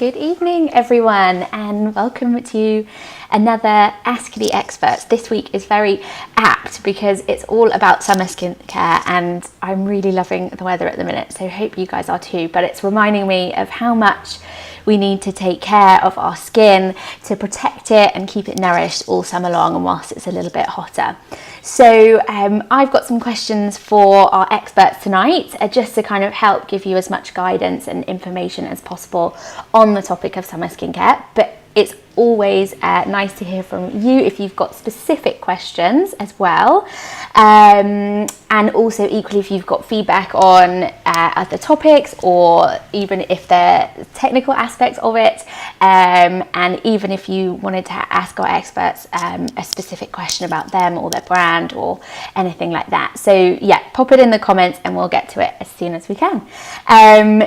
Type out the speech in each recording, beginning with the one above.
Good evening, everyone, and welcome to another Ask the Experts. This week is very apt because it's all about summer skincare, and I'm really loving the weather at the minute, so I hope you guys are too. But it's reminding me of how much we need to take care of our skin to protect it and keep it nourished all summer long and whilst it's a little bit hotter. So I've got some questions for our experts tonight, just to kind of help give you as much guidance and information as possible on the topic of summer skincare. But it's always nice to hear from you if you've got specific questions as well. And also equally if you've got feedback on other topics, or even if they're technical aspects of it, and even if you wanted to ask our experts a specific question about them or their brand or anything like that. So yeah, pop it in the comments and we'll get to it as soon as we can.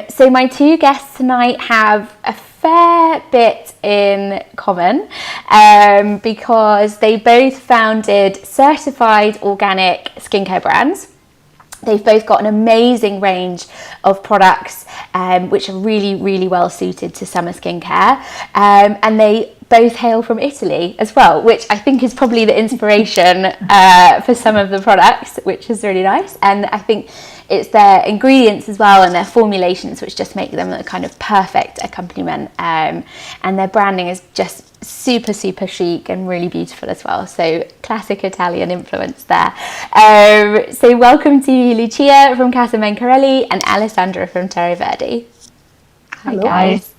So my two guests tonight have a fair bit in common, because they both founded certified organic skincare brands. They've both got an amazing range of products which are really, really well suited to summer skincare, and they both hail from Italy as well, which I think is probably the inspiration for some of the products, which is really nice. And I think it's their ingredients as well and their formulations which just make them a kind of perfect accompaniment, and their branding is just super chic and really beautiful as well, so classic Italian influence there. So welcome to Lucia from Casa Mencarelli and Alessandra from Terra Verde. Hello. Hi guys.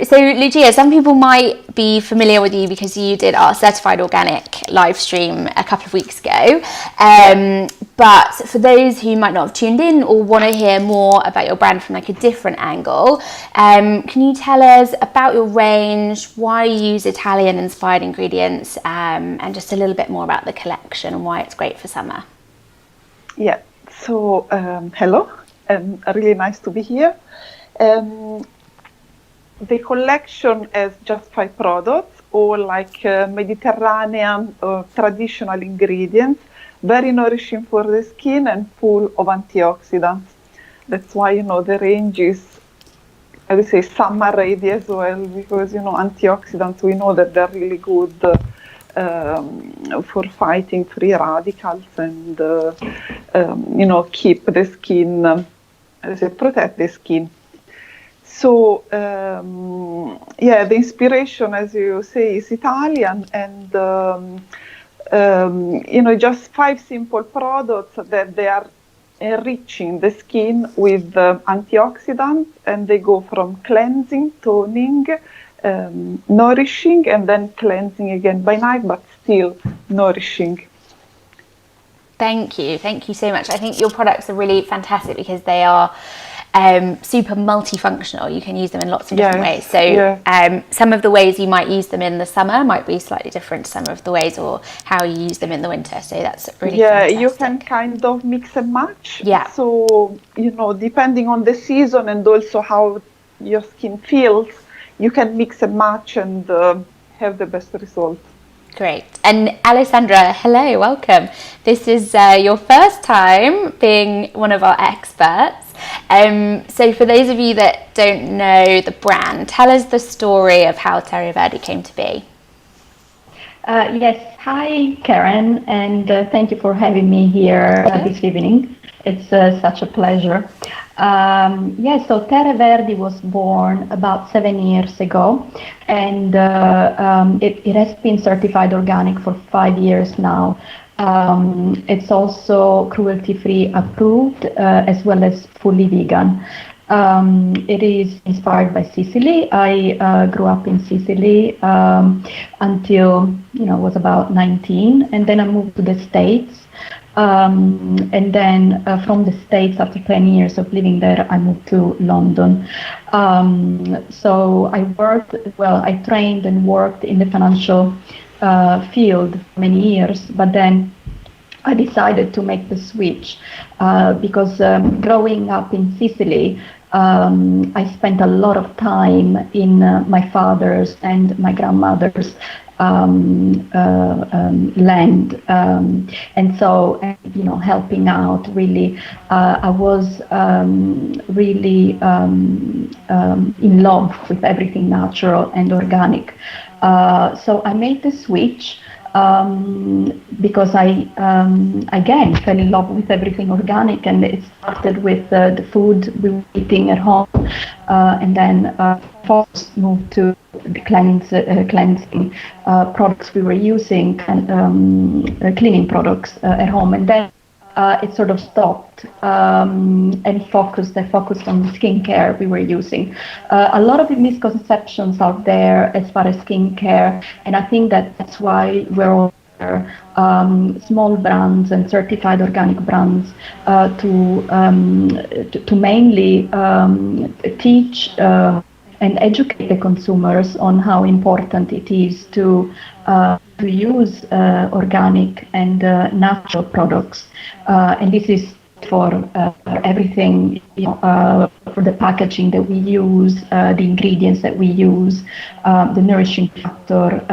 So Lucia, some people might be familiar with you because you did our certified organic live stream a couple of weeks ago, but for those who might not have tuned in or want to hear more about your brand from like a different angle, can you tell us about your range, why you use Italian inspired ingredients, and just a little bit more about the collection and why it's great for summer? Yeah, so hello, and really nice to be here. The collection has just 5 products, all like Mediterranean traditional ingredients, very nourishing for the skin and full of antioxidants. That's why, the range is, I would say, summer ready as well, because, antioxidants, we know that they're really good for fighting free radicals and, keep the skin, protect the skin. So, the inspiration, as you say, is Italian, and, just 5 simple products that they are enriching the skin with antioxidants, and they go from cleansing, toning, nourishing, and then cleansing again by night, but still nourishing. Thank you so much. I think your products are really fantastic because they are super multifunctional. You can use them in lots of different ways. So some of the ways you might use them in the summer might be slightly different to some of the ways or how you use them in the winter. So that's really fantastic. You can kind of mix and match. Yeah. So, depending on the season and also how your skin feels, you can mix and match and have the best result. Great. And Alessandra, hello, welcome. This is your first time being one of our experts. So for those of you that don't know the brand, tell us the story of how Terra Verde came to be. Yes, hi Karen, and thank you for having me here this evening. It's such a pleasure. So Terra Verde was born about 7 years ago, and it has been certified organic for 5 years now. It's also cruelty-free approved, as well as fully vegan. It is inspired by Sicily. I grew up in Sicily until was about 19, and then I moved to the States. And then from the States, after 10 years of living there, I moved to London. So I trained and worked in the financial field for many years, but then I decided to make the switch because growing up in Sicily, I spent a lot of time in my father's and my grandmother's land, and so helping out really. I was really in love with everything natural and organic. So I made the switch because I again fell in love with everything organic, and it started with the food we were eating at home, and then first moved to the cleansing products we were using, and cleaning products at home, and then it sort of stopped, and I focused on the skincare we were using. A lot of misconceptions out there as far as skincare, and I think that's why we're all small brands and certified organic brands to mainly teach and educate the consumers on how important it is to use organic and natural products, and this is for everything, for the packaging that we use, the ingredients that we use, the nourishing factor,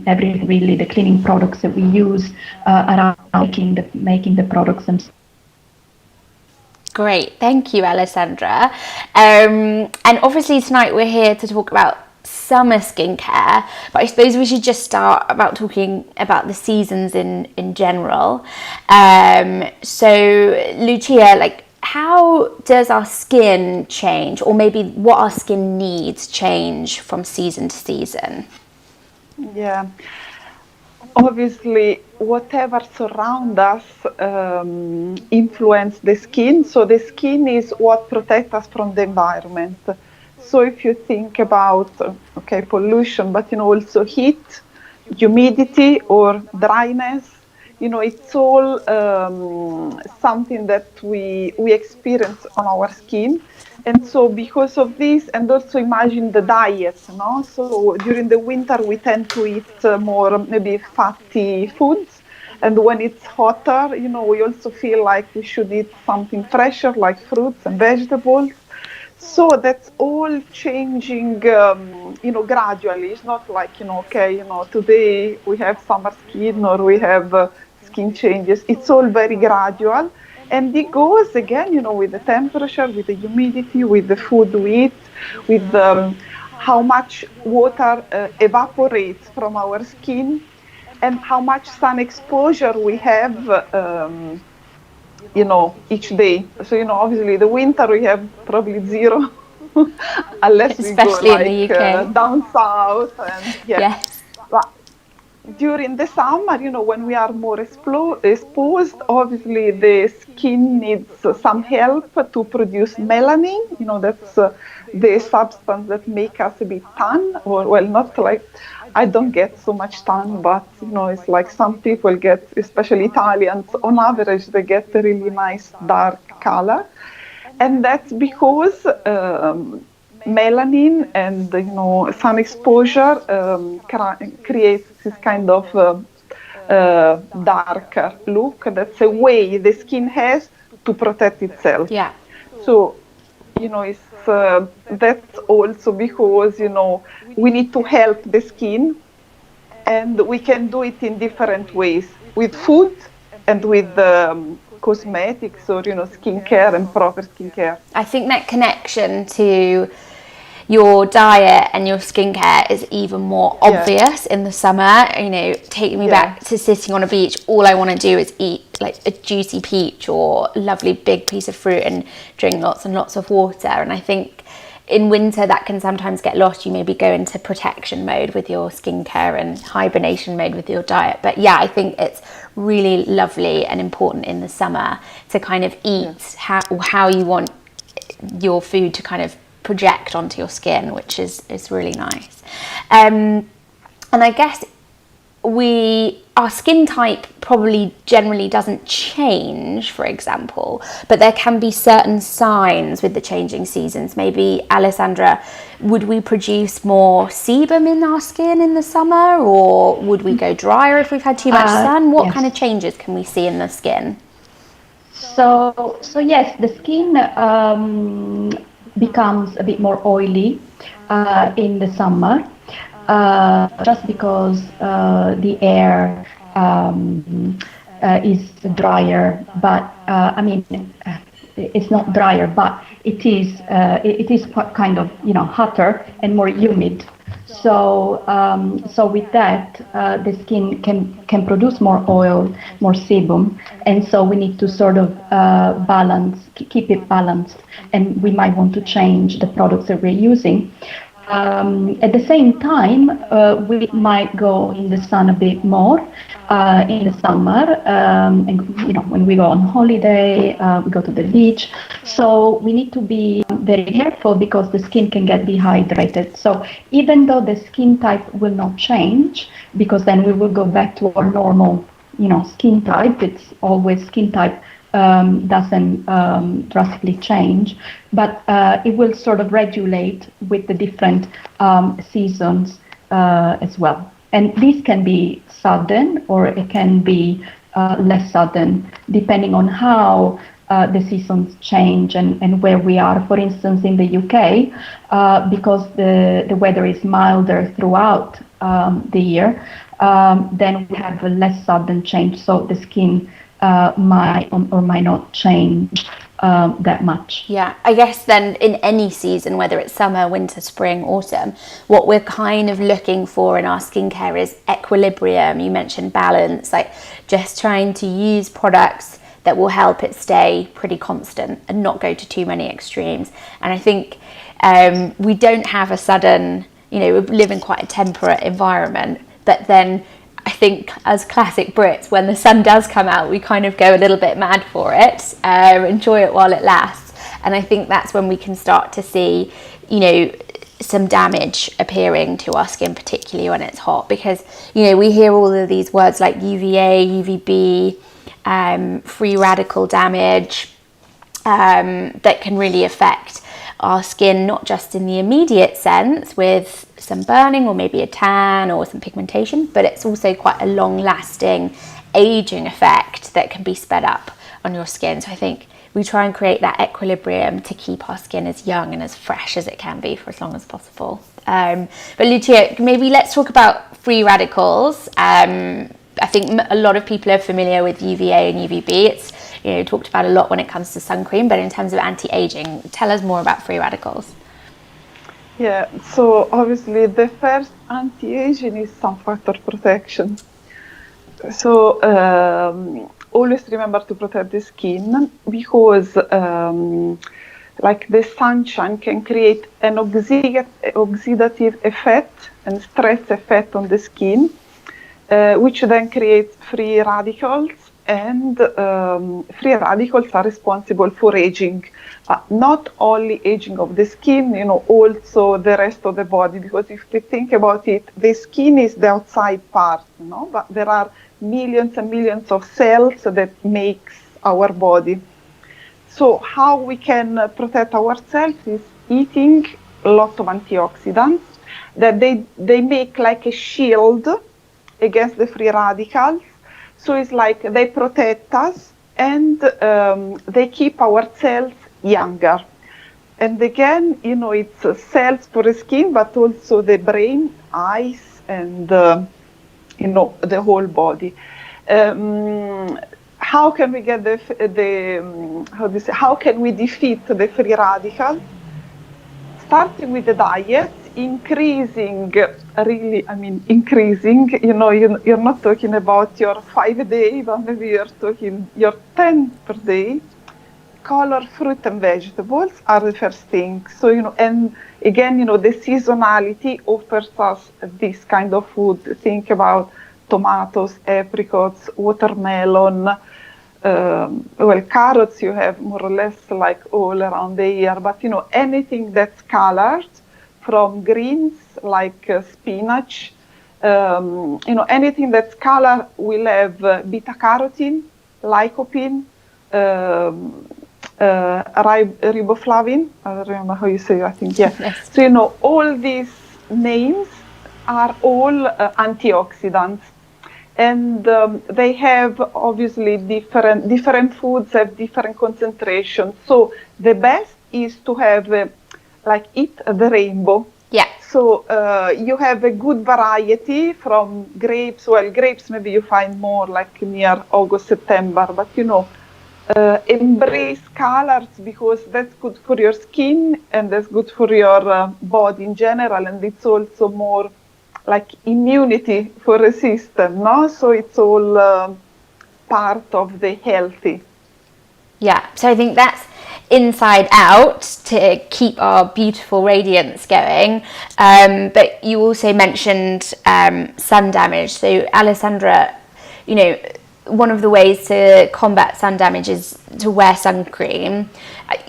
everything really, the cleaning products that we use around making the products themselves. Great, thank you, Alessandra. And obviously tonight we're here to talk about summer skincare, but I suppose we should just start about talking about the seasons in general. So Lucia, how does our skin change, or maybe what our skin needs change from season to season? Yeah. Obviously, whatever surrounds us influence the skin. So the skin is what protects us from the environment. So if you think about, pollution, but also heat, humidity or dryness, it's all something that we experience on our skin. And so because of this, and also imagine the diet, so during the winter we tend to eat more maybe fatty foods, and when it's hotter, we also feel like we should eat something fresher like fruits and vegetables. So that's all changing, gradually. It's not like, today we have summer skin or we have skin changes. It's all very gradual. And it goes again, with the temperature, with the humidity, with the food we eat, with how much water evaporates from our skin, and how much sun exposure we have, each day. So, obviously the winter we have probably zero, unless especially we go in the UK. Down south. And Yes. But during the summer, when we are more exposed, obviously the skin needs some help to produce melanin. That's the substance that makes us a bit tan, or, well, not like, I don't get so much tan, but, it's like some people get, especially Italians, on average, they get a really nice dark color. And that's because melanin and sun exposure creates this kind of darker look. That's a way the skin has to protect itself. Yeah. So it's that's also because we need to help the skin, and we can do it in different ways, with food and with cosmetics or skincare and proper skincare. I think that connection to your diet and your skincare is even more obvious in the summer. Taking me back to sitting on a beach, all I want to do is eat like a juicy peach or a lovely big piece of fruit and drink lots and lots of water. And I think in winter that can sometimes get lost. You maybe go into protection mode with your skincare and hibernation mode with your diet. But yeah, I think it's really lovely and important in the summer to kind of eat how you want your food to kind of project onto your skin, which is really nice. And I guess our skin type probably generally doesn't change, for example, but there can be certain signs with the changing seasons. Maybe, Alessandra, would we produce more sebum in our skin in the summer, or would we go drier if we've had too much sun? What kind of changes can we see in the skin? So yes, the skin becomes a bit more oily in the summer. just because the air is drier, but I mean, it's not drier, but it is kind of, you know, hotter and more humid. So so with that, the skin can produce more oil, more sebum, and so we need to sort of keep it balanced, and we might want to change the products that we're using. At the same time, we might go in the sun a bit more in the summer, and you know, when we go on holiday, we go to the beach. So we need to be very careful because the skin can get dehydrated. So even though the skin type will not change, because then we will go back to our normal, you know, skin type. It's always skin type doesn't drastically change, but it will sort of regulate with the different seasons as well. And this can be sudden or it can be less sudden, depending on how the seasons change and where we are. For instance, in the UK, because the weather is milder throughout the year, then we have a less sudden change, so the skin might or might not change that much. Yeah, I guess then in any season, whether it's summer, winter, spring, autumn, what we're kind of looking for in our skincare is equilibrium. You mentioned balance, like just trying to use products that will help it stay pretty constant and not go to too many extremes. And I think we don't have a sudden, you know, we live in quite a temperate environment, but then I think as classic Brits, when the sun does come out, we kind of go a little bit mad for it, enjoy it while it lasts. And I think that's when we can start to see, you know, some damage appearing to our skin, particularly when it's hot, because, you know, we hear all of these words like UVA, UVB, free radical damage, that can really affect our skin, not just in the immediate sense with some burning or maybe a tan or some pigmentation, but it's also quite a long lasting aging effect that can be sped up on your skin. So I think we try and create that equilibrium to keep our skin as young and as fresh as it can be for as long as possible. But Lucia, maybe let's talk about free radicals. I think a lot of people are familiar with UVA and UVB. It's, you know, talked about a lot when it comes to sun cream, but in terms of anti-aging, tell us more about free radicals. Yeah, so obviously the first anti-aging is sun factor protection. So always remember to protect the skin, because like the sunshine can create an oxidative effect and stress effect on the skin, which then creates free radicals, and free radicals are responsible for aging, not only aging of the skin, you know, also the rest of the body, because if we think about it, the skin is the outside part, you know, but there are millions and millions of cells that makes our body. So how we can protect ourselves is eating lots of antioxidants that they make like a shield against the free radicals. So it's like they protect us, and they keep our cells younger. And again, you know, it's cells for the skin, but also the brain, eyes, and you know, the whole body. How can we get how can we defeat the free radicals? Starting with the diet, increasing, you know, you're not talking about your 5 a day, but maybe you're talking your 10 per day. Color, fruit and vegetables are the first thing. So, you know, and again, you know, the seasonality offers us this kind of food. Think about tomatoes, apricots, watermelon, well, carrots you have more or less like all around the year, but you know, anything that's colored, from greens like spinach, you know, anything that's colored will have beta carotene, lycopene, riboflavin. I don't remember how you say it, I think, yeah. Yes. So, you know, all these names are all antioxidants. And they have obviously different foods have different concentrations. So the best is to have like eat the rainbow. Yeah. So you have a good variety from grapes. Well, grapes maybe you find more like near August, September, but embrace colors because that's good for your skin and that's good for your body in general, and it's also more like immunity for a system, no? So it's all part of the healthy. Yeah, so I think that's inside out to keep our beautiful radiance going. But you also mentioned sun damage. So Alessandra, one of the ways to combat sun damage is to wear sun cream.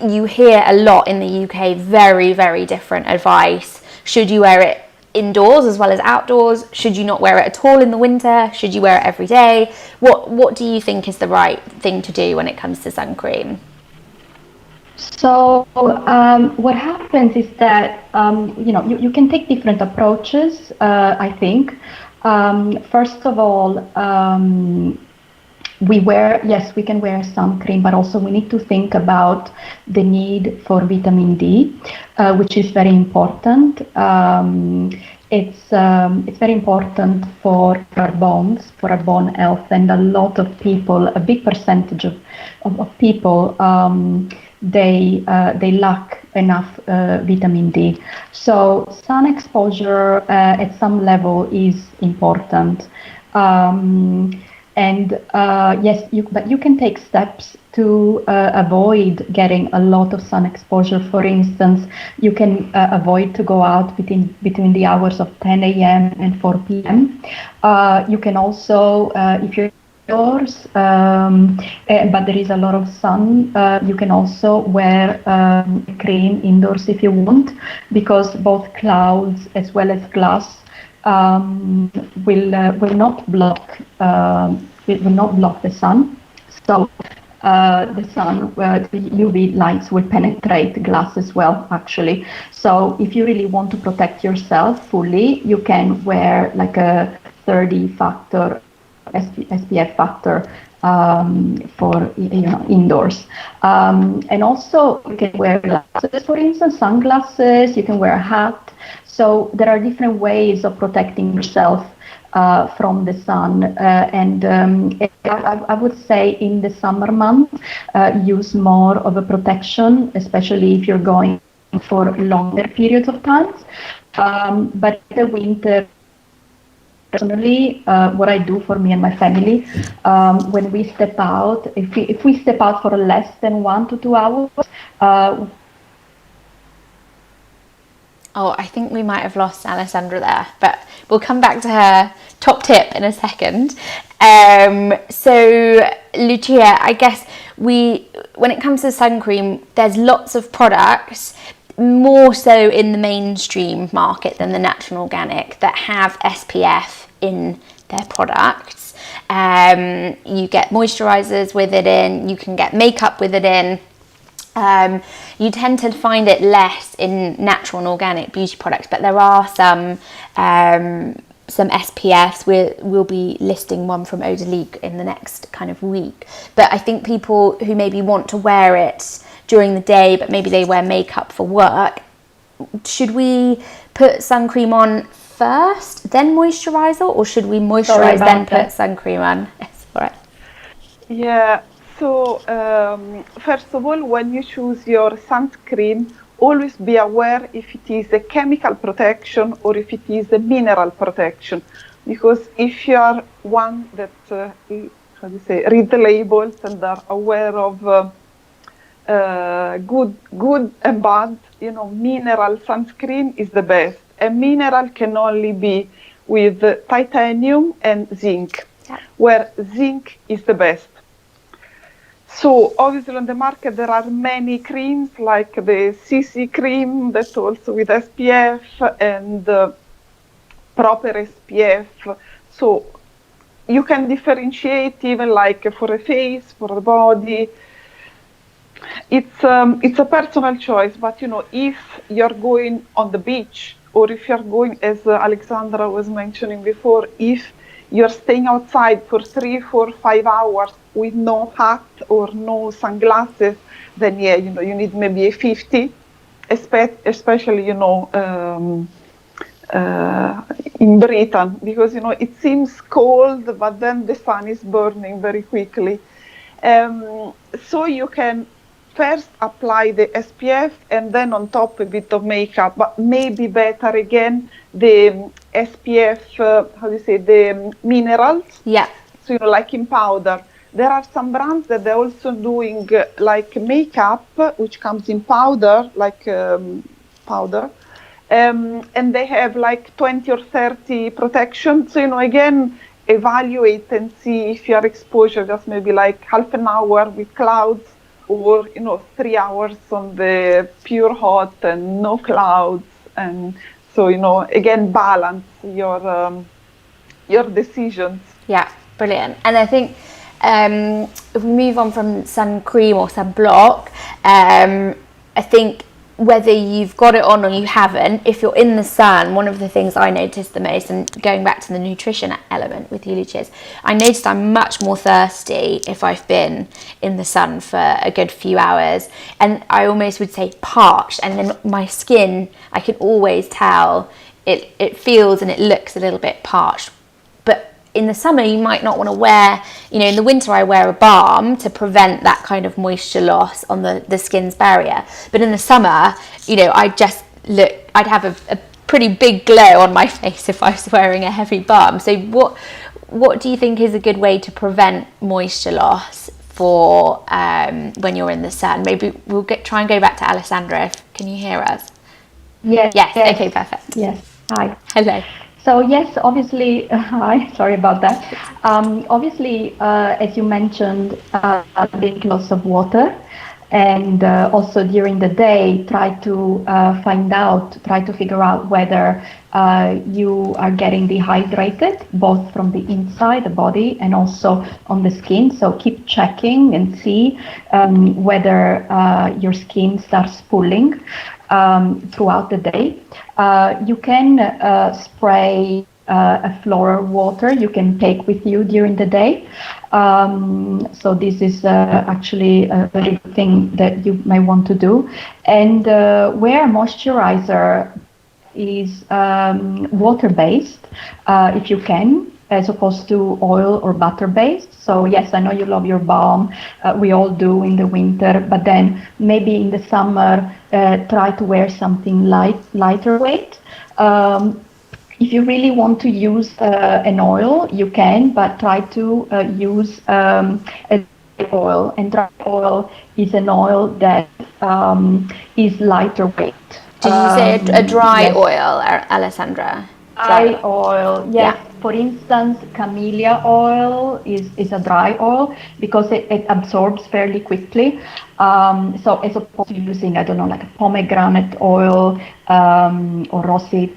You hear a lot in the UK very, very different advice. Should you wear it indoors as well as outdoors? Should you not wear it at all in the winter? Should you wear it every day? What do you think is the right thing to do when it comes to sun cream? So what happens is that you can take different approaches. I think first of all, we can wear sun cream, but also we need to think about the need for vitamin D, which is very important. It's very important for our bones, for our bone health, and a lot of people, a big percentage of people, they lack enough vitamin D. So sun exposure at some level is important. Yes, but you can take steps to avoid getting a lot of sun exposure. For instance, you can avoid to go out between the hours of 10 a.m. and 4 p.m. You can also, if you're indoors, but there is a lot of sun, you can also wear cream indoors if you want, because both clouds as well as glass will not block the sun. So the sun, the UV lights will penetrate glass as well, actually. So if you really want to protect yourself fully, you can wear like a 30 factor SPF factor for indoors, and also you can wear glasses, for instance, sunglasses. You can wear a hat. So there are different ways of protecting yourself from the sun, and I would say in the summer months use more of a protection, especially if you're going for longer periods of time. But in the winter, personally, what I do for me and my family, when we step out, if we step out for less than 1 to 2 hours. I think we might have lost Alessandra there, but we'll come back to her top tip in a second. So Lucia, I guess when it comes to sun cream, there's lots of products, more so in the mainstream market than the natural organic, that have SPF in their products. You get moisturizers with it in, you can get makeup with it in. You tend to find it less in natural and organic beauty products, but there are some SPFs. We'll be listing one from Eau de Lique in the next kind of week. But I think people who maybe want to wear it during the day, but maybe they wear makeup for work, should we put sun cream on first, then moisturizer, or should we moisturize then put sun cream on? It's all right. Yeah. So first of all, when you choose your sunscreen, always be aware if it is a chemical protection or if it is a mineral protection. Because if you are one that, read the labels and are aware of good and bad, mineral sunscreen is the best. A mineral can only be with titanium and zinc, where zinc is the best. So obviously on the market there are many creams like the CC cream that's also with SPF and proper SPF. So you can differentiate even like for a face, for a body. It's a personal choice, but if you're going on the beach or if you're going, as Alexandra was mentioning before, if you're staying outside for 3, 4, 5 hours with no hat or no sunglasses, then you need maybe a 50. especially, in Britain, because, it seems cold, but then the sun is burning very quickly. So you can first apply the SPF and then on top a bit of makeup, but maybe better again the SPF, how do you say, the minerals. Yeah. So, like in powder. There are some brands that they're also doing like makeup, which comes in powder, like powder. And they have like 20 or 30 protection. So, again, evaluate and see if your exposure just maybe like half an hour with clouds or, 3 hours on the pure hot and no clouds. And so, again, balance your decisions. Yeah, brilliant. And I think if we move on from sun cream or sun block, I think whether you've got it on or you haven't, if you're in the sun, one of the things I noticed the most, and going back to the nutrition element with you, Lucia, I noticed I'm much more thirsty if I've been in the sun for a good few hours, and I almost would say parched, and then my skin, I can always tell it feels and it looks a little bit parched. In the summer, you might not want to wear, in the winter I wear a balm to prevent that kind of moisture loss on the skin's barrier. But in the summer, I'd have a pretty big glow on my face if I was wearing a heavy balm. So what do you think is a good way to prevent moisture loss for when you're in the sun? Maybe we'll try and go back to Alessandra. Can you hear us? Yes. Yes. Okay, perfect. Yes. Hi. Hello. So yes, obviously, hi, sorry about that. Obviously, as you mentioned, drink lots of water, and also during the day, try to figure out whether you are getting dehydrated, both from the inside, the body, and also on the skin. So keep checking and see whether your skin starts pooling throughout the day. You can spray a floral water you can take with you during the day. So this is actually a very good thing that you may want to do. And wear a moisturizer is water-based, if you can, as opposed to oil or butter-based. So yes, I know you love your balm. We all do in the winter, but then maybe in the summer, try to wear something lighter weight. If you really want to use an oil, you can, but try to use a dry oil. And dry oil is an oil that is lighter weight. Did you say a dry yes. oil, Alessandra? Dry oil, yes. Yeah. For instance, camellia oil is a dry oil because it absorbs fairly quickly. So as opposed to using, I don't know, like a pomegranate oil or rosehip,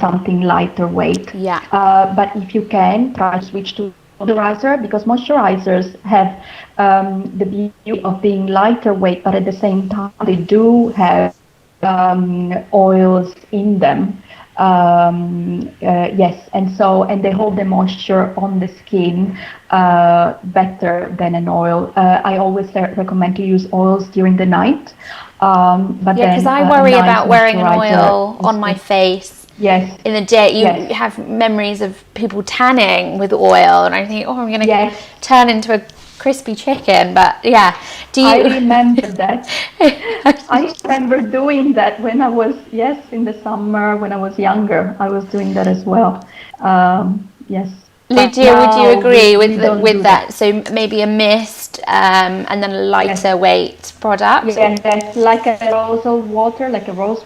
something lighter weight. Yeah. But if you can, try to switch to moisturizer, because moisturizers have the beauty of being lighter weight, but at the same time they do have oils in them. Yes, and they hold the moisture on the skin better than an oil. I always recommend to use oils during the night. But yeah, because I worry about wearing an oil on my face. Yes. In the day, you have memories of people tanning with oil, and I think, I'm going to turn into a crispy chicken. But yeah, I remember that. I remember doing that when I was in the summer when I was younger. I was doing that as well. Yes. Lucia, would you agree with that? So maybe a mist and then a lighter weight product? Yes, like a rose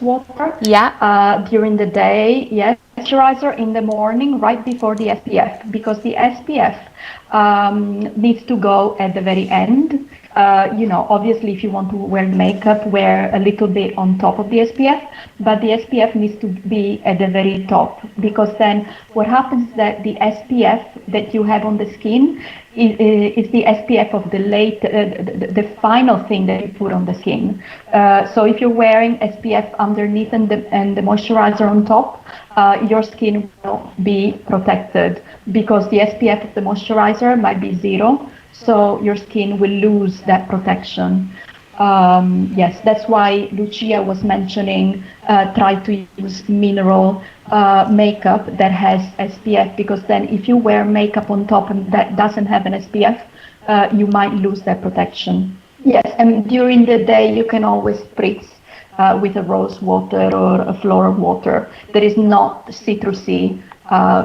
water, Yeah. During the day, yes. Moisturizer in the morning, right before the SPF, because the SPF needs to go at the very end. Obviously, if you want to wear makeup, wear a little bit on top of the SPF, but the SPF needs to be at the very top, because then what happens is that the SPF that you have on the skin is the SPF of the final thing that you put on the skin. So if you're wearing SPF underneath and the moisturizer on top, your skin will be protected, because the SPF of the moisturizer might be 0. So your skin will lose that protection. Yes, that's why Lucia was mentioning try to use mineral makeup that has SPF, because then if you wear makeup on top and that doesn't have an SPF, you might lose that protection. Yes, and during the day you can always spritz with a rose water or a floral water that is not citrusy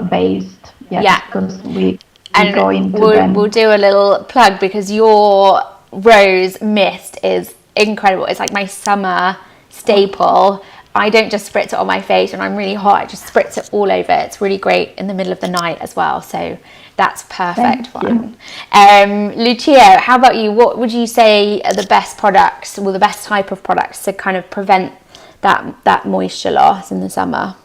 based. Yes, Yeah. because we And go into we'll do a little plug, because your rose mist is incredible. It's like my summer staple. I don't just spritz it on my face when I'm really hot. I just spritz it all over. It's really great in the middle of the night as well. So that's perfect one. Lucia, how about you? What would you say are the best products, or the best type of products to kind of prevent that moisture loss in the summer?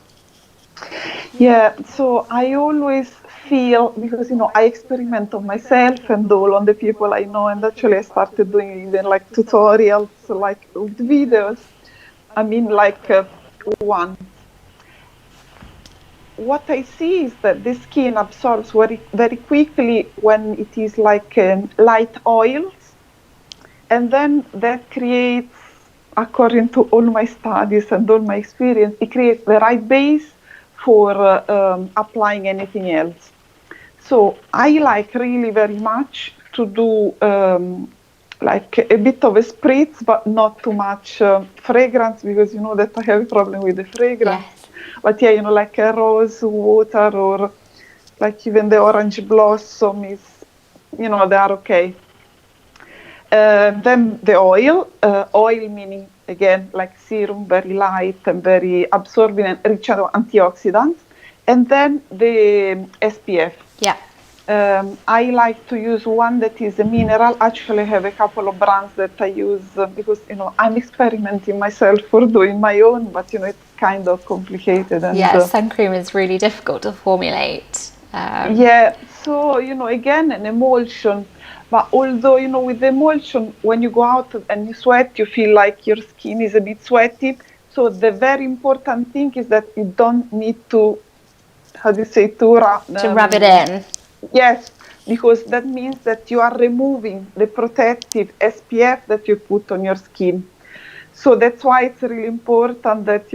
Yeah, so I always feel, because I experiment on myself and all on the people I know, and actually I started doing even like tutorials, like with videos. I mean, like one. What I see is that the skin absorbs very, very quickly when it is like light oils, and then that creates, according to all my studies and all my experience, it creates the right base for applying anything else. So I like really very much to do like a bit of a spritz, but not too much fragrance, because you know that I have a problem with the fragrance. Yes. But yeah, like a rose water, or like even the orange blossom is, they are okay. Then the oil meaning, again, like serum, very light and very absorbing and rich in antioxidants. And then the SPF. Yeah. I like to use one that is a mineral. Actually, I have a couple of brands that I use because, I'm experimenting myself for doing my own, but, it's kind of complicated. And, yeah, sun cream is really difficult to formulate. Yeah, so, again, an emulsion. But although, with the emulsion, when you go out and you sweat, you feel like your skin is a bit sweaty. So the very important thing is that you don't need to, to rub it in. Yes, because that means that you are removing the protective SPF that you put on your skin. So that's why it's really important that,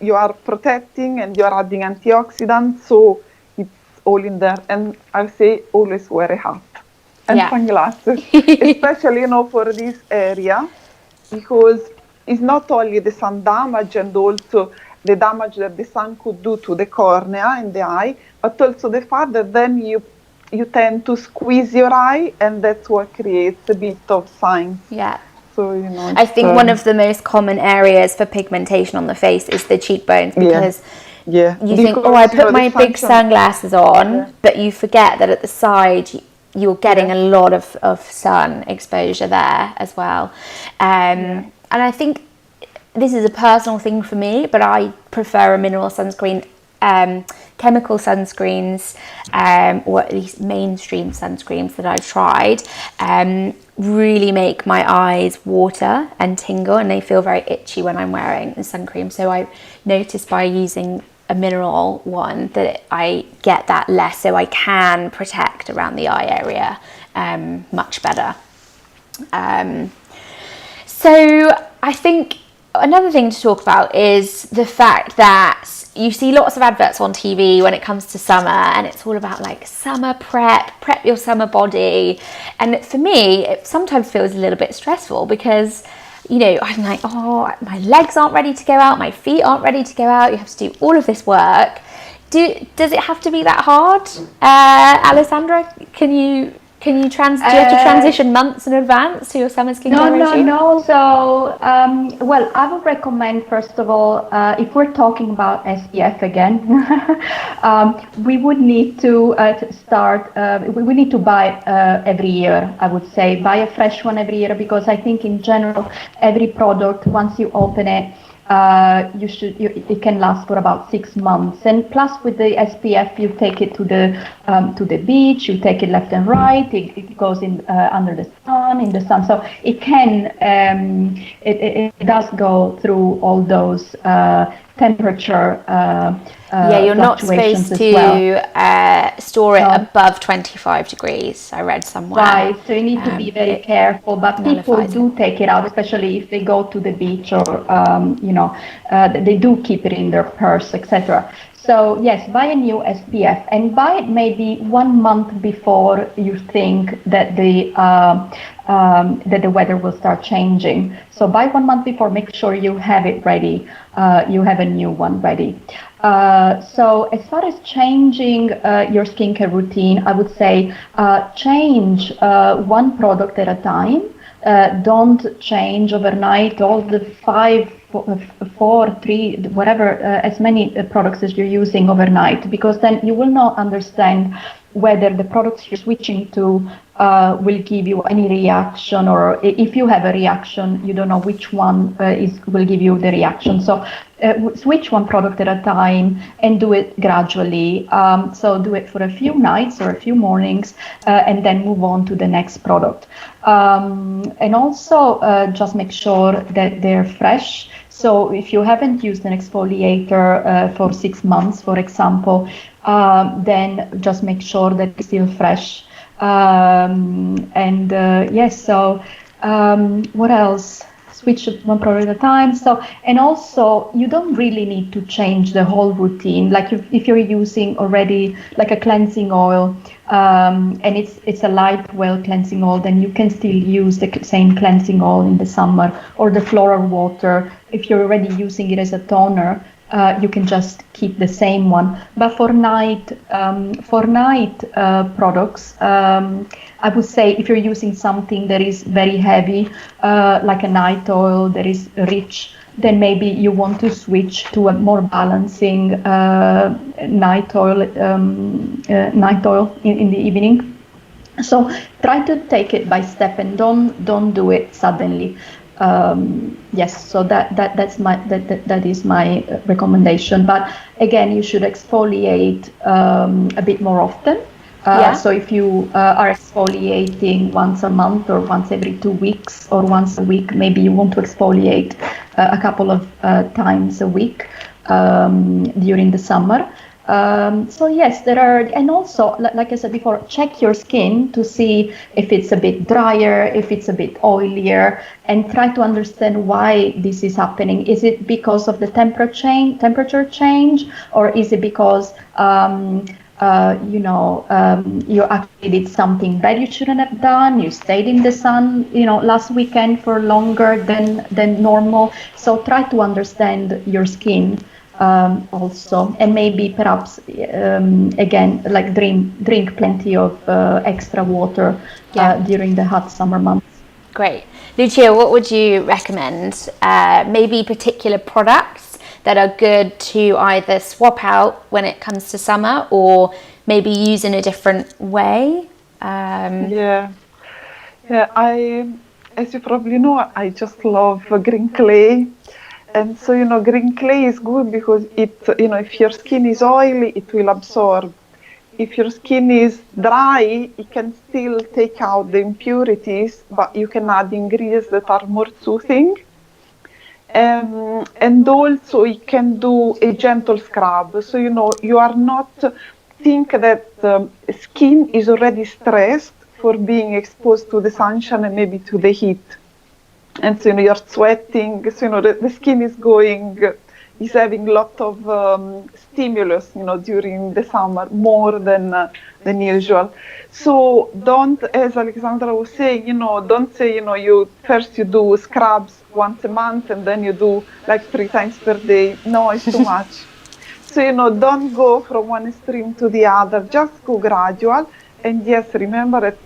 you are protecting and you are adding antioxidants. So it's all in there. And I say always wear a hat and sunglasses, especially, for this area, because it's not only the sun damage and also the damage that the sun could do to the cornea and the eye, but also the fact that then you tend to squeeze your eye, and that's what creates a bit of signs. Yeah. So, I think one of the most common areas for pigmentation on the face is the cheekbones, because you think, I put my big sunglasses on, but you forget that at the side you're getting a lot of sun exposure there as well. And I think this is a personal thing for me, but I prefer a mineral sunscreen. Chemical sunscreens, or at least mainstream sunscreens that I've tried, really make my eyes water and tingle, and they feel very itchy when I'm wearing the sun cream. So I noticed by using a mineral one that I get that less, so I can protect around the eye area much better. So I think another thing to talk about is the fact that you see lots of adverts on TV when it comes to summer, and it's all about like summer prep your summer body. And for me, it sometimes feels a little bit stressful because, I'm like, my legs aren't ready to go out, my feet aren't ready to go out. You have to do all of this work. Does it have to be that hard? Alessandra, do you have to transition months in advance to your summer skincare regime? No. So, well, I would recommend, first of all, if we're talking about SPF again, we would need to start, we need to buy every year, I would say. Buy a fresh one every year, because I think in general, every product, once you open it, it can last for about 6 months. And plus with the SPF, you take it to the beach, you take it left and right, it goes in under the sun, so it can it does go through all those temperature Yeah, you're not fluctuations supposed as well. to store it No. above 25 degrees. I read somewhere. Right, so you need to be very It careful, but people nullifies do it. take it out, especially if they go to the beach or, they do keep it in their purse, etc. So yes, buy a new SPF and buy it maybe 1 month before you think that the weather will start changing. So buy 1 month before, make sure you have it ready, you have a new one ready. So as far as changing your skincare routine, I would say change one product at a time. Don't change overnight all the four, three, whatever, as many products as you're using overnight, because then you will not understand whether the products you're switching to will give you any reaction, or if you have a reaction, you don't know which one will give you the reaction. So switch one product at a time and do it gradually. So do it for a few nights or a few mornings, and then move on to the next product. And also just make sure that they're fresh. So if you haven't used an exfoliator for 6 months, for example, then just make sure that it's still fresh. Yes, so what else? Switch one product at a time. So, and also you don't really need to change the whole routine. Like if you're using already like a cleansing oil, and it's a light well cleansing oil, then you can still use the same cleansing oil in the summer, or the floral water. If you're already using it as a toner, you can just keep the same one. But for night products, I would say if you're using something that is very heavy, like a night oil that is rich, then maybe you want to switch to a more balancing night oil in the evening. So try to take it by step and don't do it suddenly. Yes, so that is my recommendation. But again, you should exfoliate a bit more often. So if you are exfoliating once a month or once every 2 weeks or once a week, maybe you want to exfoliate a couple of times a week during the summer. So yes, there are, and also, like I said before, check your skin to see if it's a bit drier, if it's a bit oilier, and try to understand why this is happening. Is it because of the temperature change, or is it because you actually did something bad you shouldn't have done? You stayed in the sun, last weekend for longer than normal. So try to understand your skin. Also, and maybe perhaps again, like drink plenty of extra water during the hot summer months. Great. Lucia, what would you recommend? Maybe particular products that are good to either swap out when it comes to summer, or maybe use in a different way? I, as you probably know, I just love green clay. And so, green clay is good because it, if your skin is oily, it will absorb. If your skin is dry, it can still take out the impurities, but you can add ingredients that are more soothing. And also, you can do a gentle scrub. So, you are not think that skin is already stressed for being exposed to the sunshine and maybe to the heat. And so, you're sweating, so, the skin is having a lot of stimulus, during the summer, more than usual. So don't, as Alexandra was saying, don't say, you do scrubs once a month and then you do like 3 times per day. No, it's too much. So, don't go from one extreme to the other, just go gradual. And yes, remember that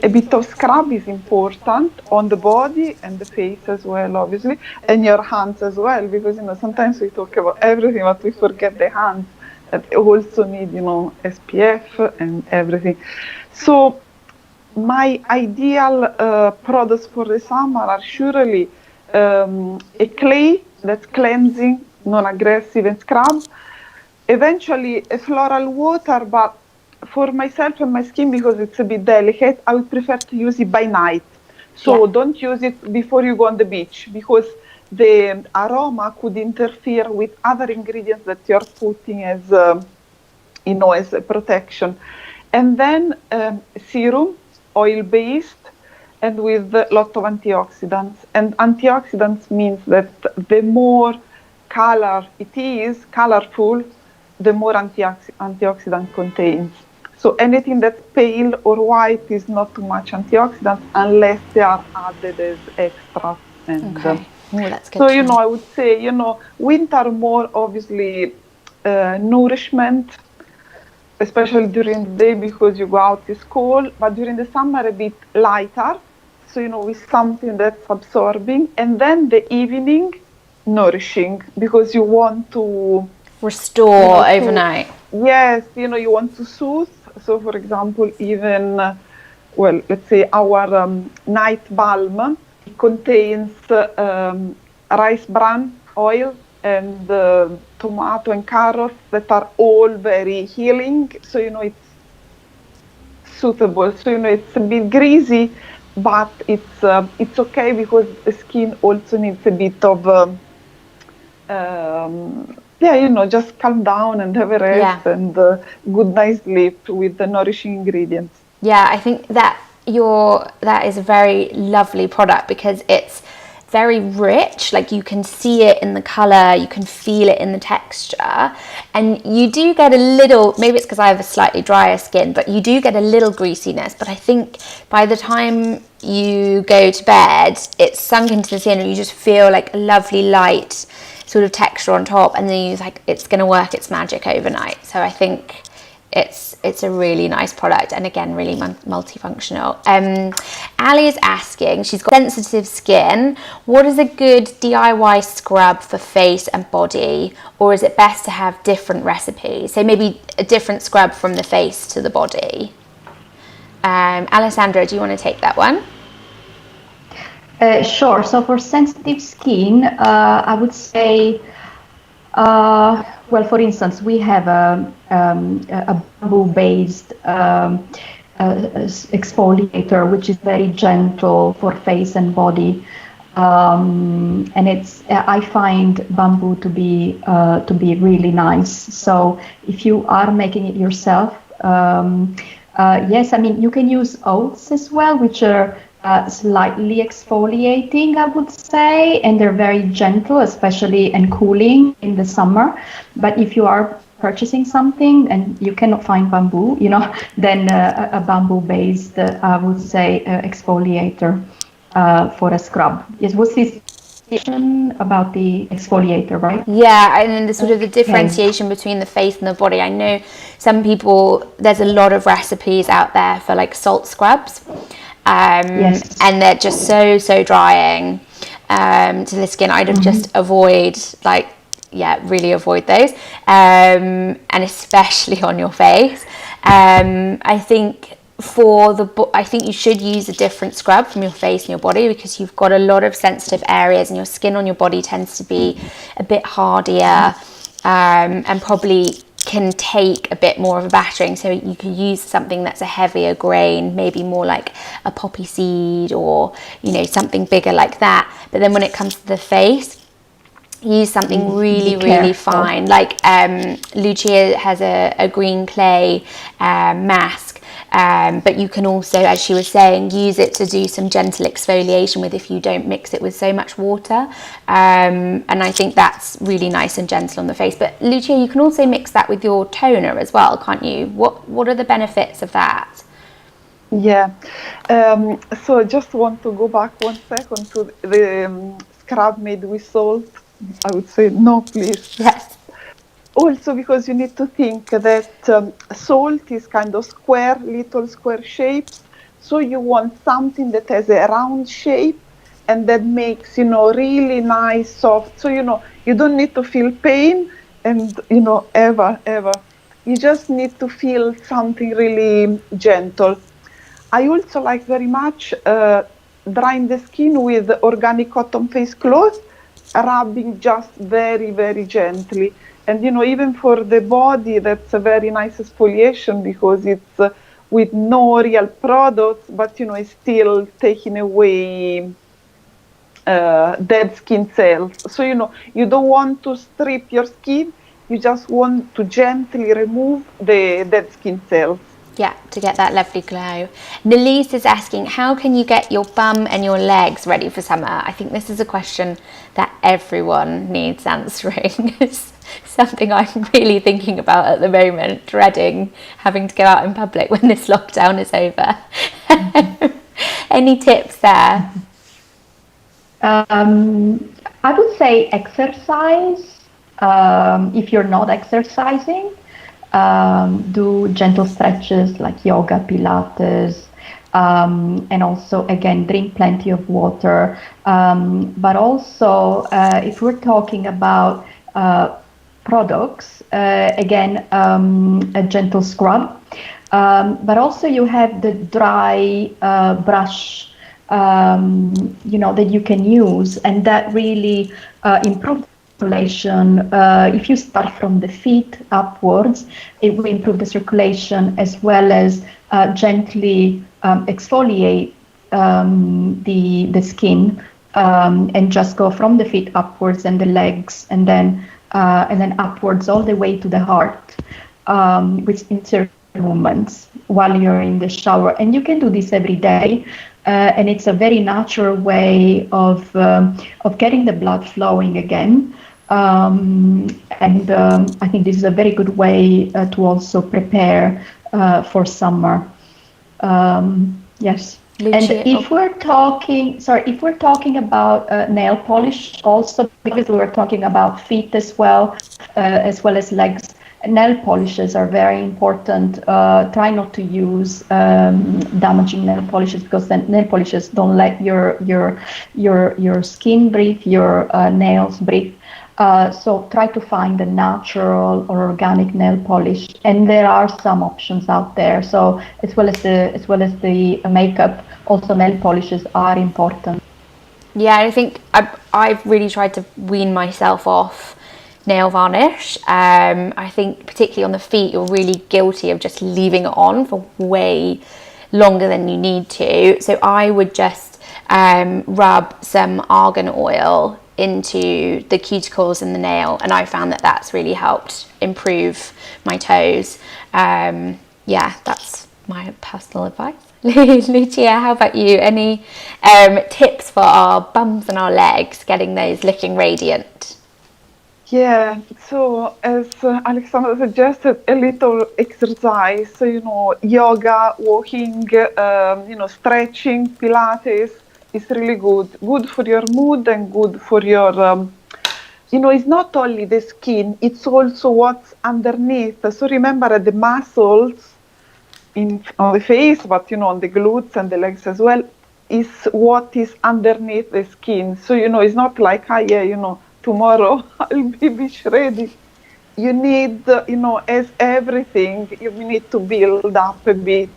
a bit of scrub is important on the body and the face as well, obviously, and your hands as well, because, sometimes we talk about everything, but we forget the hands that also need, SPF and everything. So my ideal products for the summer are surely a clay that's cleansing, non-aggressive and scrub, eventually a floral water, but for myself and my skin, because it's a bit delicate, I would prefer to use it by night. So don't use it before you go on the beach, because the aroma could interfere with other ingredients that you're putting as, as a protection. And then serum, oil-based, and with a lot of antioxidants. And antioxidants means that the more color it is, colorful, the more antioxidant contains. So anything that's pale or white is not too much antioxidants unless they are added as extras. And, Okay. That's good. so, I would say, winter more obviously nourishment, especially during the day because you go out, it's cold, but during the summer a bit lighter. So, with something that's absorbing. And then the evening, nourishing, because you want to restore overnight. Yes, you want to soothe. So, for example, even, let's say our night balm, it contains rice bran oil and tomato and carrots that are all very healing. So, it's suitable. So, it's a bit greasy, but it's okay because the skin also needs a bit of just calm down and have a rest and good night's sleep with the nourishing ingredients. Yeah, I think that is a very lovely product because it's very rich. Like you can see it in the color, you can feel it in the texture, and you do get a little, maybe it's because I have a slightly drier skin, but you do get a little greasiness. But I think by the time you go to bed, it's sunk into the skin and you just feel like a lovely light sort of texture on top, and then it's going to work its magic overnight. So I think it's a really nice product, and again, really multifunctional. Ali is asking, she's got sensitive skin. What is a good DIY scrub for face and body, or is it best to have different recipes? So maybe a different scrub from the face to the body. Alessandra, do you want to take that one? Sure. So for sensitive skin, I would say, for instance, we have a bamboo-based exfoliator, which is very gentle for face and body, and I find bamboo to be really nice. So if you are making it yourself, yes, I mean you can use oats as well, which are slightly exfoliating, I would say, and they're very gentle, especially and cooling in the summer. But if you are purchasing something and you cannot find bamboo, then a bamboo-based, I would say, exfoliator for a scrub. Yes, what's this about the exfoliator, right? Yeah, and then the sort of the differentiation between the face and the body. I know some people, there's a lot of recipes out there for like salt scrubs. Yes. And they're just so drying to the skin. I'd have just really avoid those, and especially on your face. I think I think you should use a different scrub from your face and your body because you've got a lot of sensitive areas, and your skin on your body tends to be a bit hardier, and probably can take a bit more of a battering. So you could use something that's a heavier grain, maybe more like a poppy seed or something bigger like that. But then when it comes to the face, use something really fine. Like Lucia has a green clay mask, but you can also, as she was saying, use it to do some gentle exfoliation with if you don't mix it with so much water, and I think that's really nice and gentle on the face. But Lucia, you can also mix that with your toner as well, can't you? What are the benefits of that? Yeah, so I just want to go back 1 second to the scrub made with salt. I would say no, please. Yes. Also because you need to think that salt is kind of little square shapes. So you want something that has a round shape and that makes, really nice, soft. So, you don't need to feel pain and, ever. You just need to feel something really gentle. I also like very much drying the skin with organic cotton face cloth, rubbing just very, very gently. And, even for the body, that's a very nice exfoliation because it's with no real products, but, it's still taking away dead skin cells. So, you don't want to strip your skin, you just want to gently remove the dead skin cells. Yeah, to get that lovely glow. Nalise is asking, how can you get your bum and your legs ready for summer? I think this is a question that everyone needs answering. It's something I'm really thinking about at the moment, dreading having to go out in public when this lockdown is over. Any tips there? I would say exercise. If you're not exercising, do gentle stretches like yoga, Pilates, and also, again, drink plenty of water. But also, if we're talking about products, again, a gentle scrub. But also you have the dry brush, that you can use, and that really improves circulation. If you start from the feet upwards, it will improve the circulation as well as gently exfoliate the skin, and just go from the feet upwards and the legs, and then upwards all the way to the heart, with insert movements while you're in the shower. And you can do this every day. And it's a very natural way of getting the blood flowing again. I think this is a very good way to also prepare for summer. Yes. Lucia, and if we're talking about nail polish also, because we were talking about feet as well as legs, nail polishes are very important. Try not to use damaging nail polishes, because then nail polishes don't let your skin breathe, your nails breathe. So try to find a natural or organic nail polish, and there are some options out there. So as well as the makeup, also nail polishes are important. Yeah, I think I've really tried to wean myself off nail varnish. I think particularly on the feet, you're really guilty of just leaving it on for way longer than you need to. So I would just rub some argan oil into the cuticles and the nail, and I found that that's really helped improve my toes. Yeah, that's my personal advice. Lucia, how about you? Any tips for our bums and our legs, getting those looking radiant? Yeah, so as Alexandra suggested, a little exercise, so, yoga, walking, stretching, Pilates is really good for your mood and good for your, it's not only the skin, it's also what's underneath. So remember the muscles on the face, but, on the glutes and the legs as well, is what is underneath the skin. So, it's not like, tomorrow I'll be ready. You need, as everything, you need to build up a bit.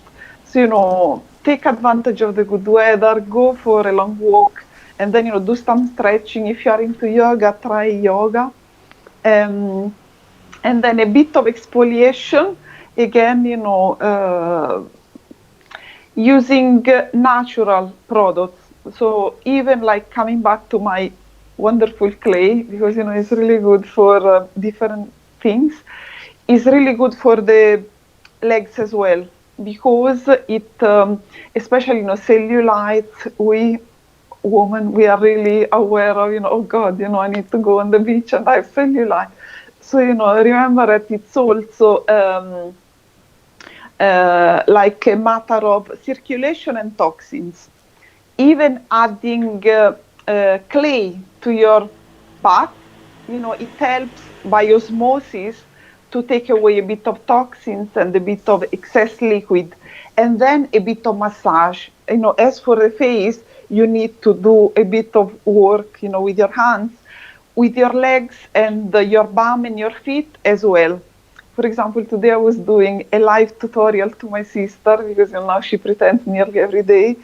So, take advantage of the good weather, go for a long walk, and then, do some stretching. If you are into yoga, try yoga. And then a bit of exfoliation. Again, using natural products. So even like coming back to my wonderful clay, because it's really good for different things. It's really good for the legs as well, because it, especially cellulite, we women, we are really aware of, oh God, I need to go on the beach and I have cellulite. So remember that it's also like a matter of circulation and toxins. Even adding clay to your bath, it helps by osmosis to take away a bit of toxins and a bit of excess liquid, and then a bit of massage. As for the face, you need to do a bit of work, with your hands, with your legs and your bum and your feet as well. For example, today I was doing a live tutorial to my sister, because now she pretends nearly every day.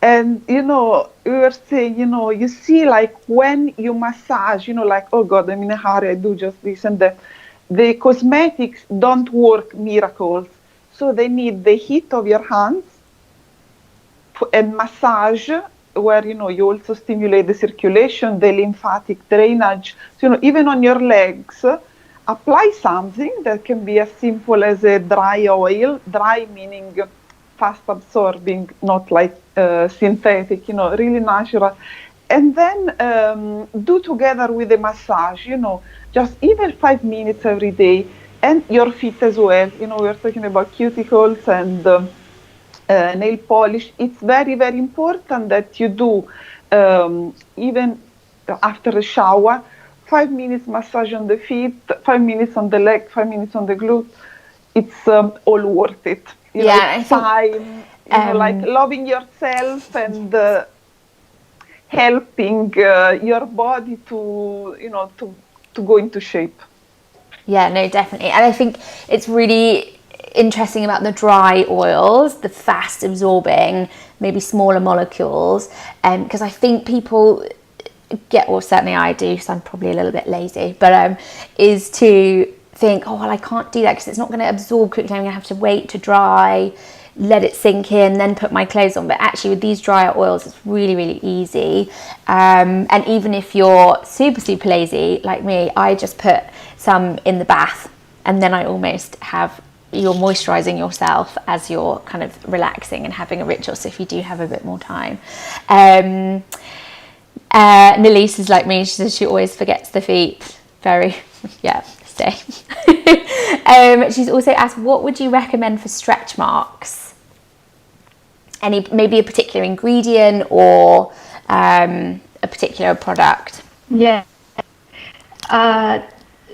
And, we were saying, you see, like when you massage, like, oh God, I'm in a hurry, I do just this and that. The cosmetics don't work miracles. So they need the heat of your hands and massage where, you know, you also stimulate the circulation, the lymphatic drainage. So, you know, even on your legs, apply something that can be as simple as a dry oil, dry meaning fast absorbing, not like synthetic, you know, really natural. And then do together with a massage, you know, just even 5 minutes every day, and your feet as well. You know, we're talking about cuticles and nail polish. It's very, very important that you do, even after a shower, 5 minutes massage on the feet, 5 minutes on the leg, 5 minutes on the glute. It's all worth it. You know, Yeah, it's time, you know, like loving yourself and helping your body to, you know, to go into shape. Yeah, no, definitely. And I think it's really interesting about the dry oils, the fast absorbing, maybe smaller molecules, because I think people get, or certainly I do, so I'm probably a little bit lazy, but is to think, oh, well, I can't do that because it's not going to absorb quickly. I'm going to have to wait to dry, let it sink in, then put my clothes on. But actually with these drier oils, it's really, really easy. And even if you're super, super lazy like me, I just put some in the bath, and then I almost have, you're moisturizing yourself as you're kind of relaxing and having a ritual. So if you do have a bit more time. Nalise is like me, she says she always forgets the feet. Very, yeah, stay. She's also asked, what would you recommend for stretch marks? Any, maybe a particular ingredient or a particular product? Yeah.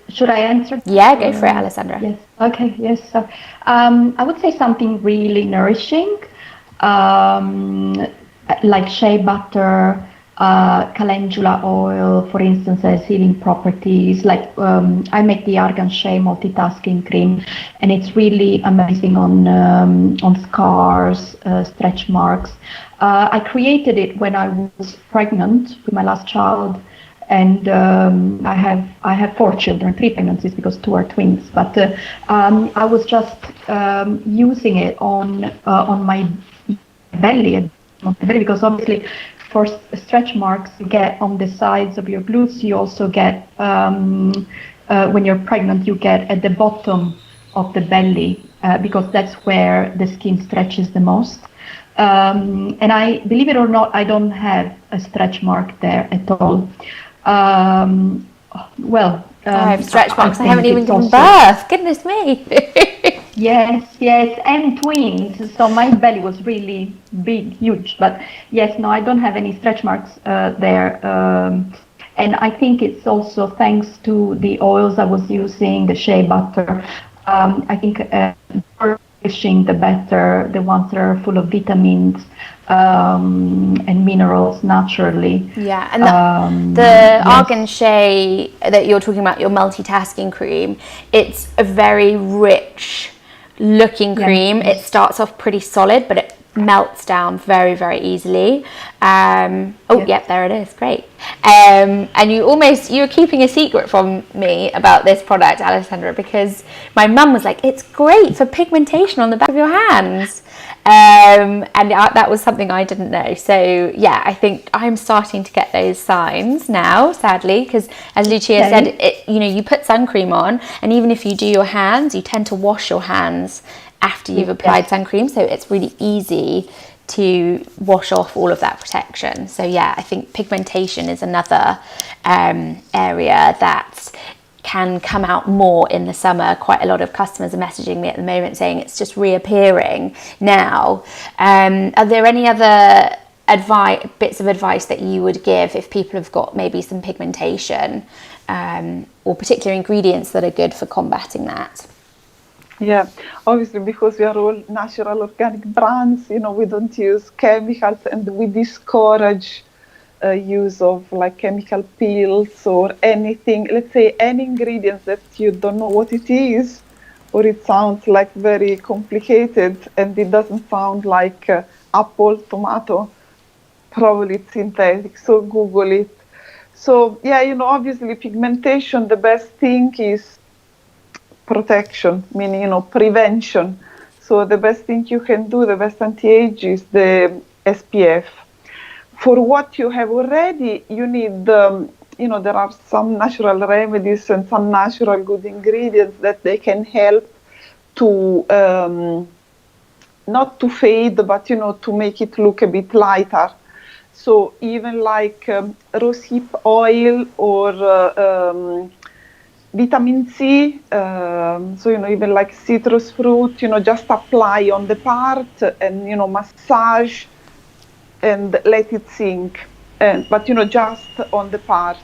Should I answer? Yeah, go for it, Alessandra. Yes. Okay. Yes. So, I would say something really nourishing, like shea butter, calendula oil, for instance, has healing properties. Like I make the argan shea multitasking cream, and it's really amazing on scars, stretch marks. I created it when I was pregnant with my last child. And I have 4 children, 3 pregnancies because 2 are twins. But I was just using it on my belly, because obviously for stretch marks you get on the sides of your glutes. You also get when you're pregnant, you get at the bottom of the belly because that's where the skin stretches the most. And I, believe it or not, I don't have a stretch mark there at all. I have stretch marks. I haven't even given birth. Goodness me. Yes, and twins. So my belly was really big, huge. But yes, no, I don't have any stretch marks there. And I think it's also thanks to the oils I was using, the shea butter. I think the better, the ones that are full of vitamins and minerals naturally. Yeah, and the argan shea that you're talking about, your multitasking cream, it's a very rich looking cream. It starts off pretty solid, but it melts down very, very easily. Yep, there it is. Great. And you're keeping a secret from me about this product, Alessandra, because my mum was like, it's great for pigmentation on the back of your hands. And that was something I didn't know. So yeah, I think I'm starting to get those signs now, sadly, because as Lucia said, you put sun cream on, and even if you do your hands, you tend to wash your hands after you've applied sun cream. So it's really easy to wash off all of that protection. So yeah, I think pigmentation is another area that can come out more in the summer. Quite a lot of customers are messaging me at the moment saying it's just reappearing now. Are there any other bits of advice that you would give if people have got maybe some pigmentation or particular ingredients that are good for combating that? Yeah, obviously, because we are all natural organic brands, we don't use chemicals, and we discourage use of like chemical peels or anything, let's say any ingredients that you don't know what it is, or it sounds like very complicated and it doesn't sound like apple, tomato, probably it's synthetic, so Google it. So yeah, obviously pigmentation, the best thing is protection, meaning, prevention. So the best thing you can do, the best anti-age is the SPF. for what you have already, you need, there are some natural remedies and some natural good ingredients that they can help to, not to fade, but, to make it look a bit lighter. So even like rosehip oil or vitamin C, so, even like citrus fruit, just apply on the part and, massage and let it sink. But, just on the part.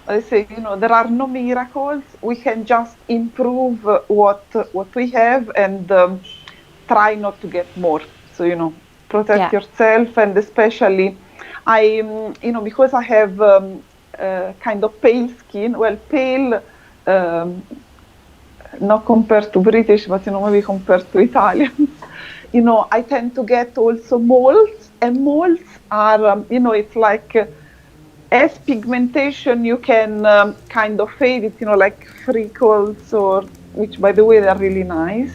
I say, there are no miracles. We can just improve what we have and try not to get more. So, protect yourself, and especially because I have kind of pale skin, well, pale, not compared to British, but, maybe compared to Italians, I tend to get also moles, and moles are, it's like, as pigmentation, you can kind of fade it, like freckles, which, by the way, they're really nice.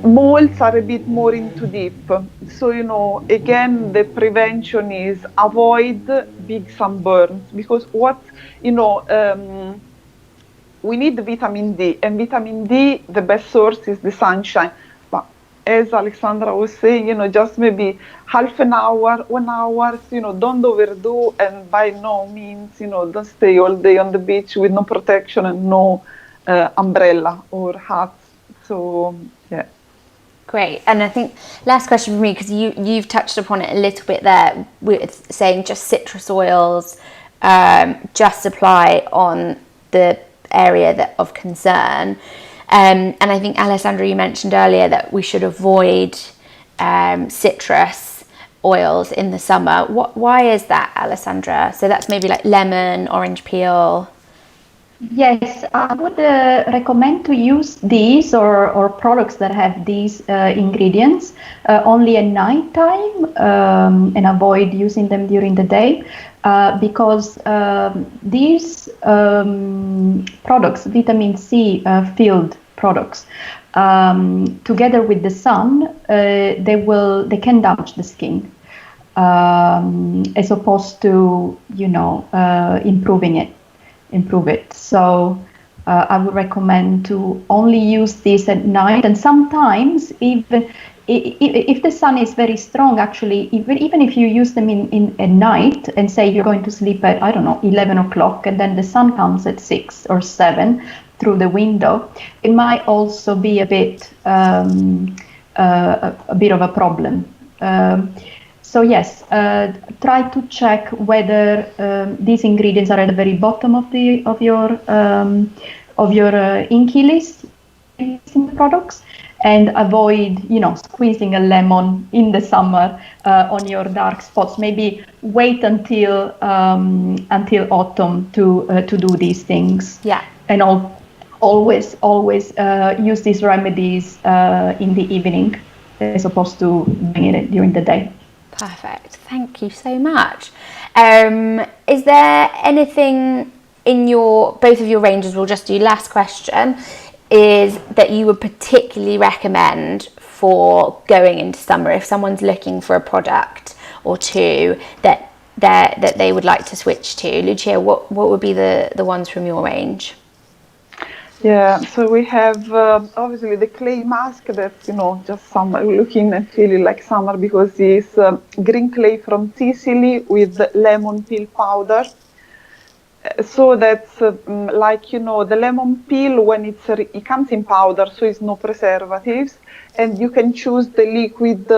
Moles are a bit more into deep. So, again, the prevention is avoid big sunburns, because we need vitamin D, and vitamin D, the best source is the sunshine. But as Alexandra was saying, just maybe half an hour, 1 hour, don't overdo, and by no means, don't stay all day on the beach with no protection and no umbrella or hats. So, yeah. Great. And I think last question for me, because you've touched upon it a little bit there with saying just citrus oils, just apply on the area of concern. And I think, Alessandra, you mentioned earlier that we should avoid citrus oils in the summer. Why is that, Alessandra? So that's maybe like lemon, orange peel. Yes, I would recommend to use these or products that have these ingredients only at night time and avoid using them during the day because these products, vitamin C filled products, together with the sun, they can damage the skin as opposed to improve it. So I would recommend to only use this at night, and sometimes even if the sun is very strong, actually, even if you use them in at night and say you're going to sleep at, I don't know, 11 o'clock, and then the sun comes at 6 or 7 through the window, it might also be a bit of a problem. So yes, try to check whether these ingredients are at the very bottom of your INCI list in the products, and avoid squeezing a lemon in the summer on your dark spots. Maybe wait until autumn to do these things. Yeah, and always use these remedies in the evening as opposed to doing it during the day. Perfect. Thank you so much. Is there anything in both of your ranges, we'll just do last question, is that you would particularly recommend for going into summer if someone's looking for a product or two that they would like to switch to? Lucia, what would be the ones from your range? Yeah, so we have obviously the clay mask that's, just summer, looking and feeling like summer, because it's green clay from Sicily with lemon peel powder. So that's like, the lemon peel, when it comes in powder, so it's no preservatives, and you can choose the liquid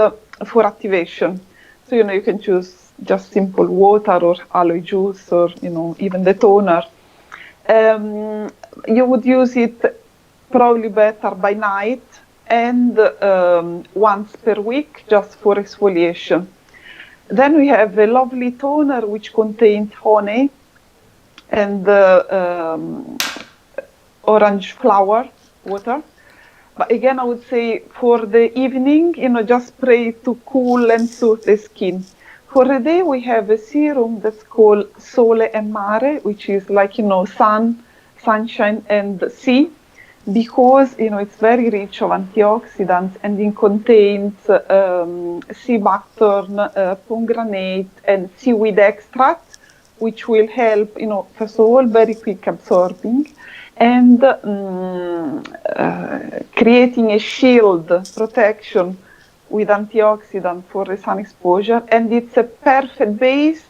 for activation. So, you can choose just simple water or aloe juice or, even the toner. You would use it probably better by night and once per week, just for exfoliation. Then we have a lovely toner which contains honey and orange flower water. But again, I would say for the evening, just spray to cool and soothe the skin. For the day, we have a serum that's called Sole e Mare, which is like, sunshine and sea. because it's very rich of antioxidants, and it contains sea buckthorn, pomegranate, and seaweed extract, which will help, first of all, very quick absorbing, and creating a shield protection with antioxidant for the sun exposure, and it's a perfect base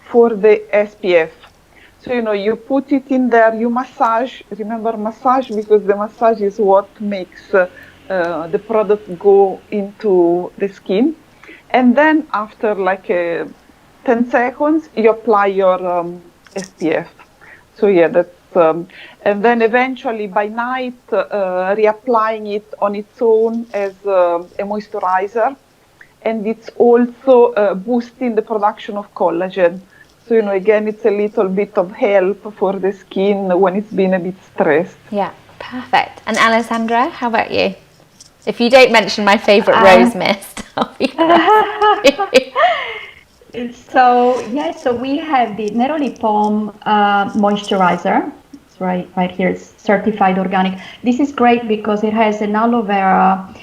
for the SPF. So, you put it in there, you massage, remember massage, because the massage is what makes the product go into the skin. And then after like 10 seconds, you apply your SPF. So yeah, that's, and then eventually by night, reapplying it on its own as a moisturizer. And it's also boosting the production of collagen. So, again, it's a little bit of help for the skin when it's been a bit stressed. Yeah, perfect. And Alessandra, how about you? If you don't mention my favourite rose mist, I'll be So we have the Neroli Palm Moisturizer. It's right here. It's certified organic. This is great because it has an aloe vera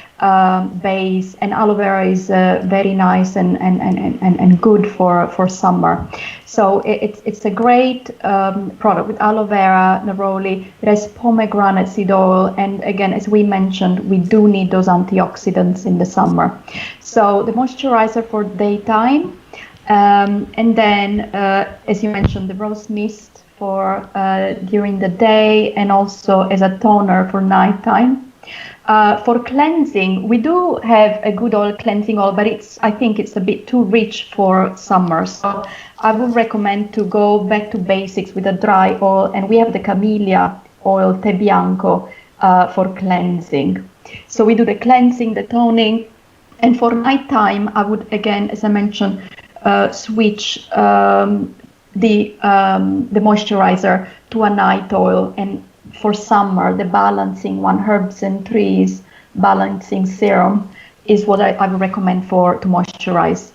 base, and aloe vera is very nice and good for summer. So it's a great product with aloe vera, neroli. It has pomegranate seed oil, and again, as we mentioned, we do need those antioxidants in the summer. So the moisturizer for daytime, and then as you mentioned, the rose mist for during the day, and also as a toner for nighttime. For cleansing, we do have a good oil, cleansing oil, but I think it's a bit too rich for summer. So I would recommend to go back to basics with a dry oil, and we have the Camellia oil, Tè Bianco, for cleansing. So we do the cleansing, the toning, and for nighttime, I would, again, as I mentioned, switch the moisturizer to a night oil, and for summer, the balancing one, herbs and trees balancing serum is what I would recommend to moisturize.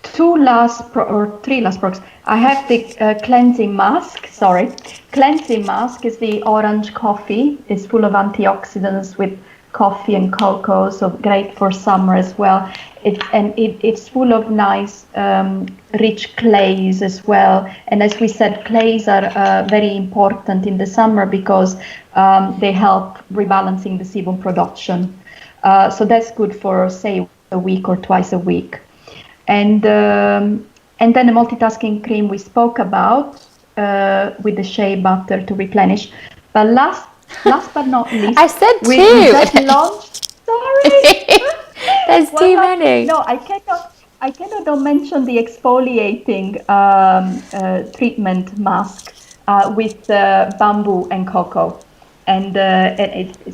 Three last products. I have the cleansing mask. Cleansing mask is the orange coffee. It's full of antioxidants with coffee and cocoa, so great for summer as well. It's full of nice rich clays as well, and as we said, clays are very important in the summer because they help rebalancing the sebum production. So that's good for, say, a week or twice a week. And then the multitasking cream we spoke about with the shea butter to replenish. But last but not least, I said two. We just launched. Sorry. There's too many. No, I cannot not mention the exfoliating treatment mask with bamboo and cocoa. And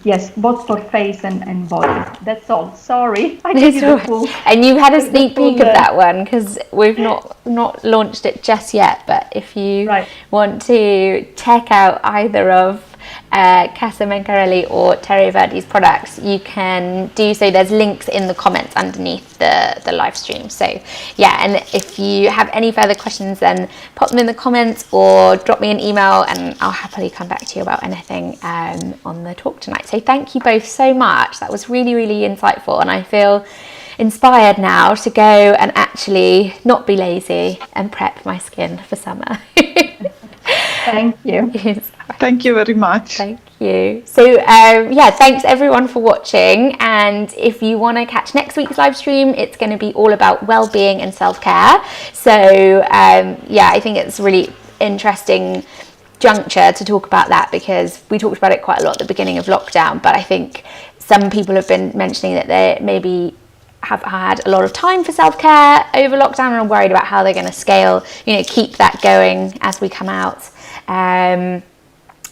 yes, both for face and body. That's all. Sorry, I gave you the full. And you had a sneak peek of that one because we've not launched it just yet. But if you want to check out either of Casa Mencarelli or Terry Verdi's products, you can do so. There's links in the comments underneath the live stream. So yeah, and if you have any further questions, then pop them in the comments or drop me an email, and I'll happily come back to you about anything on the talk tonight. So thank you both so much. That was really, really insightful, and I feel inspired now to go and actually not be lazy and prep my skin for summer. Thank you. Thank you very much. Thank you. So yeah, thanks everyone for watching, and if you want to catch next week's live stream, it's going to be all about well-being and self-care. So yeah, I think it's really interesting juncture to talk about that because we talked about it quite a lot at the beginning of lockdown, but I think some people have been mentioning that they maybe have had a lot of time for self-care over lockdown and are worried about how they're going to scale, keep that going as we come out.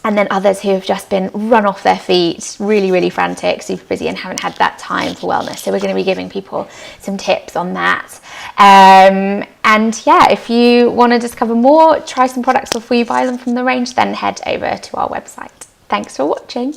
And then others who have just been run off their feet, really, really frantic, super busy, and haven't had that time for wellness. So we're going to be giving people some tips on that. And yeah, if you want to discover more, try some products before you buy them from the range, then head over to our website. Thanks for watching.